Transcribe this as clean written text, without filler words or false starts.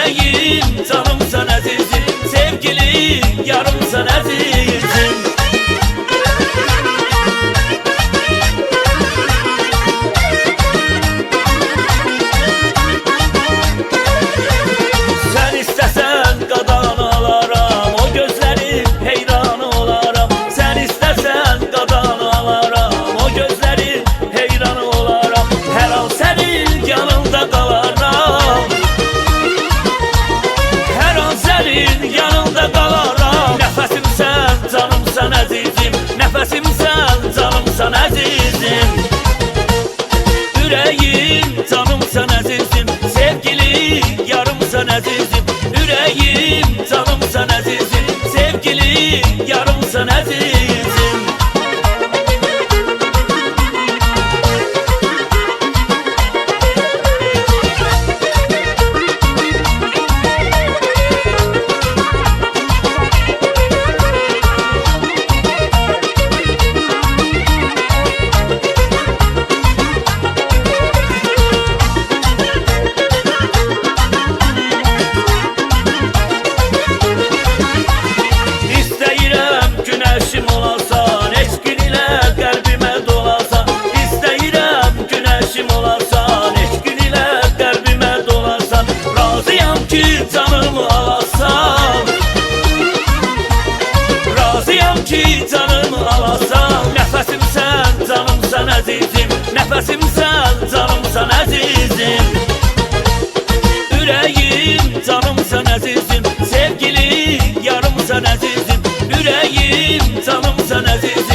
Yüreğim canımsan azizim, sevgili yarımsan azizim. Sen istesen qadan alaram, o gözlerin heyran olaram. Sen istesen qadan alaram, o gözlerin heyran olaram. Her an senin yanında qalaram, her an senin yanında qalaram. Nəfəsimsən, canımsan əzizim, nəfəsimsən, canımsan əzizim. Yüreğim canımsan əzizim, sevgili yarımsan əzizim. Yüreğim canımsan əzizim, sevgili yarımsan əzizim. İstəyirəm günəşim olarsan, heç gün ilə qəlbimə dolarsan. İstəyirəm günəşim olarsan, heç gün ilə qəlbimə dolarsan. Razıyam ki canımı alasan, razıyam ki canımı alasan. Nəfəsimsən, canımsan əzizim, nəfəsimsən, canımsan əzizim. Yüreğim canımsan əzizim, sevgili yarımsan əzizim. Yüreğim canımsan əzizim.